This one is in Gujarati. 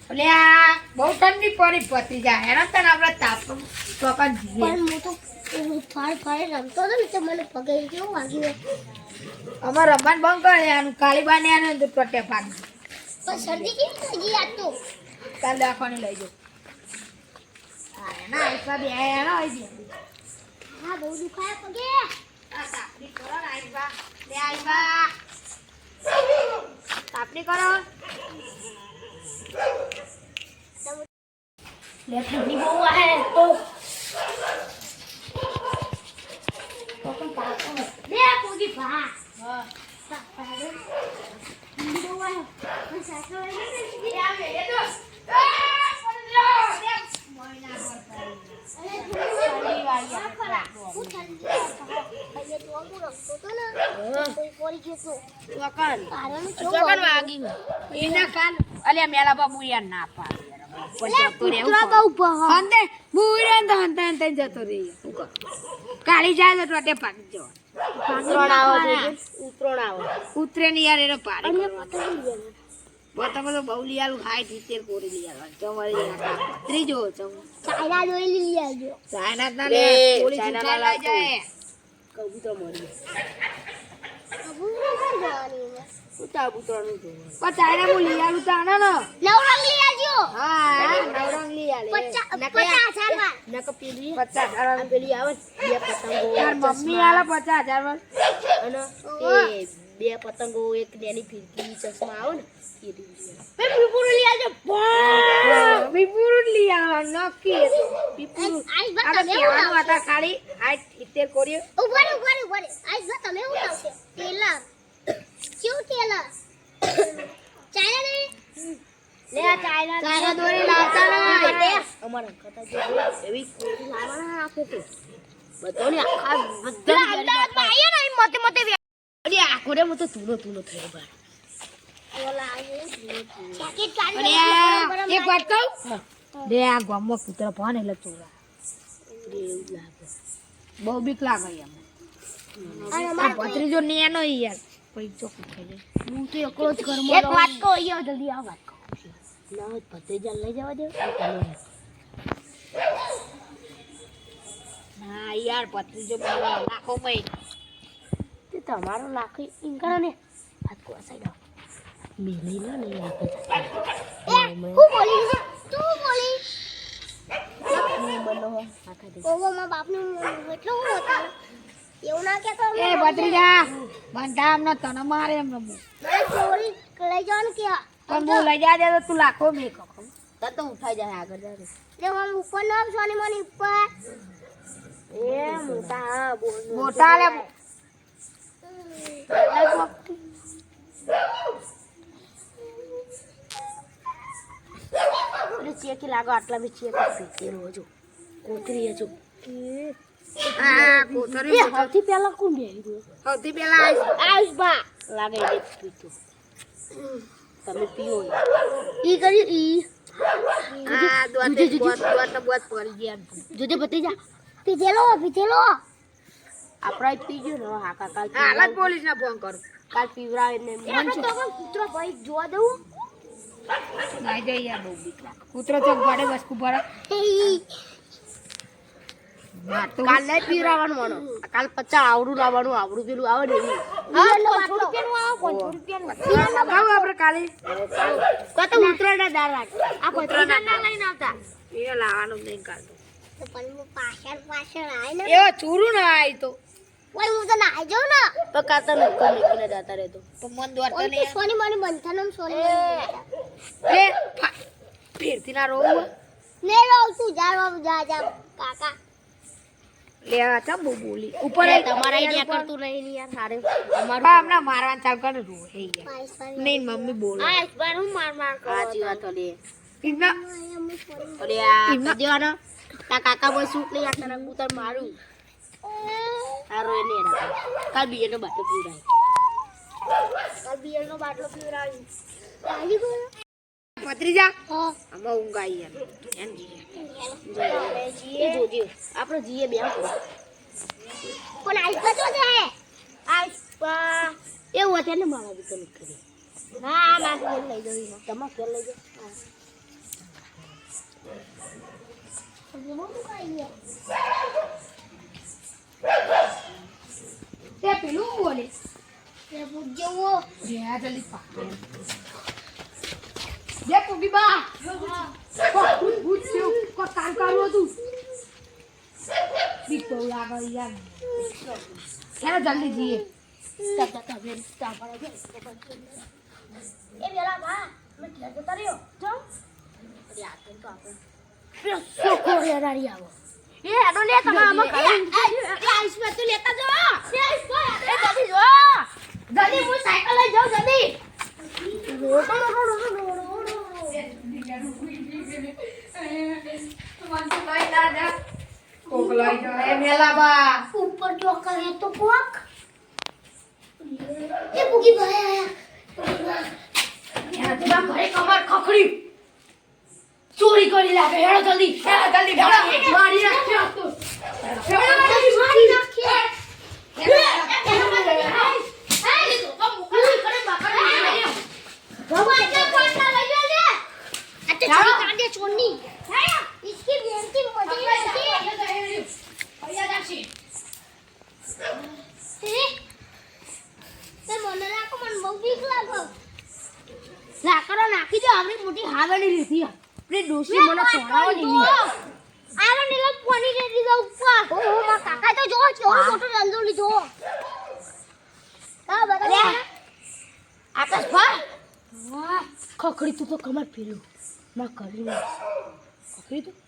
એટલે આ બહુ ઠંડી પડી પતી જાય એના તને આપણે તાપ ચોકન જીએ પણ હું તો ફાળ રમતો હતો ને તો મને પગે કેવું વાગ્યું અમાર રમવાનું બંધ કરે આનું કાળી બાને આને તો ટોટે ભાગ પણ શરદી કેવી થઈ ગઈ આજ તો કાલ દવાખાને લઈ જાઓ હા એના આઈસા બે એના આવી ગયા હા બહુ દુખાય પગે આ તાપની કરો ને આઈસા લે આઈસા તાપની કરો લે ઠંડી બહુ આવે તો પણ પાકો લે પોગી ભા હા પાડો ઠંડી બહુ આવે પણ સાચો આવે એ આવે એ તો મોયના કરતા ઠંડી વાળી આ ખરા હું ઠંડી અહીંયા તો હું રમતો તો ને કોઈ પડી ગયો તો ચોકન કારણ ચોકન વાગી એના કાન અલ્યા મેલા બાબુ યાર ના પાડે કાળી જાય તો ટોટે પાકી જવા ઉતરે ની યાર એનો પાડી પતંગ તો બહુ લીયાલું ખાય ઠીચેર કોરી લીયાલ તમારી ત્રીજો ચાઇના જોઈ લઈ આવજો ચાઇના ના લે પોલીસ ઉઠાઈ લઈ જાય કબૂતર મરી કબૂતર જવાની ઉતા બુતરનું તો પણ ચાઇના મુ લીયાલું તાના ને નવરંગ લઈ આવજો હા નવરંગ લીયાલે 50,000 માં નક પેલી 50,000 પેલી આવે બે પતંગો યાર મમ્મી આલા 50,000 માં અને એ બે પતંગો એક નેની ફિરકી ચશ્મા આવે ને બે પીપુર લઈ આવજો પીપુર લઈ આવા નક્કી તો પીપુર આઈ આ બતા તમે કેવાનું હતા ખાલી આ 70 કોરી ઉપર આઈ બતા તમે હું આવશે તેલા ક્યું તેલા ચાઇના ને લે ચાઇના દોરી લાવતા ના અમારા કથા જે એવી કોરી લાવવાના આપે તો બધાને આખા બધા અમદાવાદમાં આયા ને મોતે મોતે અરે આ કોરે મો તો તુનો થયો બાર ઓલા આયે જેકેટ કાઢી અરે એક વાત કહું લે આ ગામમાં કૂતરા પાન એટલે ચોરા એવું લાગે બહુ બીક લાગે એમ આ ભત્રીજો નેનો યાર કોઈ ચોખ્ખું થઈ જાય હું તો એકલો જ ઘરમાં એક વાત કહો યો જલ્દી આ વાત કહો ના હોય ભત્રીજા લઈ જવા દે ના યાર ભત્રીજો મારા લાખો મય તે તમારો લાખી ઇંકરો ને હાથ કો સાઈડ મેલી લો ને આપે હું બોલી તું બોલી હું બનો આખા દે ઓવો માં બાપનું એટલો હું હતા એવું ના કેતો એ ભત્રીજા બંધામ ન તને મારે એમ રમું મને ચોરી લઈ જવાનું કે પણ હું લઈ જા દે તો તું લાખો મે કહો તર તો ઉઠાઈ જાય આગળ જાય જે હું ઉપર ના સોની મને ઉપર એ મોટા હા બોલ મોટા લે અરે ચેકી લાગો આટલા બી ચેક પીતેલો હજો કોતરી હજો આ કોતરી એ સૌથી પહેલા કોણ બેહી ગયો સૌથી પહેલા આયુષ બા લાગે એ પીતો તમે પીઓ ઈ કરી ઈ આ દોત બહુ પડી ગયા જોજે ભતીજા પીધેલો આપણા પીજો ને હા કાલ હાલત પોલીસ ને ફોન કરું કાલ પીવરાવે ને મન આપણે તો કૂતરો ભાઈ જોવા દઉં ના જાય યાર બહુ બીક લાગે કૂતરો ચોક પડે વસ્તુ પર ના તો કાલ નહીં પીવરાવાનું માનો કાલ 50 આવડું લાવવાનું આવડું પેલું આવે ને એવી લગાવ આપણે કાલે કતો ઉતરાના દાર રાખ આ પતરા ના લઈને આવતા એ લાવવાનું નહીં કાઢતો તો પણ હું પાછળ આય ને એ ચૂરું ના આય તો ઓય હું તો નાઈ જાઉં ને તો કાતા ને ઉપર નીકળીને જતા રહેતો તો મન દોડતો ઓય નહીં તો સોની માની બંધનમ સોની એ ફેરથી ના રોવું ને રહું તું જા કાકા લે આ ચા બહુ બોલી ઉપર તમારા આઈડિયા કરતું નહીં યાર સારે અમારું હમણાં મારવાનું ચાલુ કરે રો હે યાર નહીં મમ્મી બોલે આ એક વાર હું માર સાચી વાત ઓલી ઇના ઓલી આ દેવાનો તા કાકા બોય સૂટ લઈ આ તને કૂતર મારું આરો એને રાખો કાલ બીએનો બાટલો પીવરાય કાલ બિયરનો બાટલો પીવરાવી આલી ગયો ભત્રીજા હા આમાં ઊંઘ આવી યાર એમ એ જોજે આપણે જીએ બે પણ આઈ તો છે એવું હતું ને મારા દીકરો કરી હા મારે ઘેર લઈ જવી ને તમારે ઘેર લઈ જાઓ બહુ ખાઈએ તે પેલું બોલે તે પૂછજો વો જે જલ્દી પા જે પુગી બા ભૂત ભૂત થયું કો કામ કરવું હતું બીક તો લાગે યાર ચાલો જલ્દી જઈએ તા બેન તા પડે છે એ વેલા બા મેં ઘેર જતા રહ્યો જો અરે આ તો આપણે પેલો સોકો રેરારી આવો એ હેડો લે તમે આમાં ખાઈ એ આઈસ માં તો લેતા જો એ આઈસ કો એ જલ્દી જો જલ્દી હું સાયકલ લઈ જાઉં જલ્દી કોકલાઈ જાય મેલા બા ઉપર જો કરે તો કોક એ બુગી ભાઈ આયા ઘરે કમર ખખડી ચોરી કરી લાગે હેડો જલ્દી હેડો મારી નાખ્યો તું મારી નાખીએ छोड़नी इसकी बेइज्जती मुझे ही लगती તે મને રાખો મને બહુ બીક લાગો લાકડા નાખી દો આપણી મોટી હાવેલી લીધી આપણી ડોસી મને તોડાવવાની આનો નીલો પાણી દે દીધો ઉપર ઓહો મારા કાકા તો જો કેવો મોટો રંજો લીધો હા બરાબર આકાશ ભાઈ વાહ ખખડી તું તો કમર ફેર્યું ના કરી ખખડી તું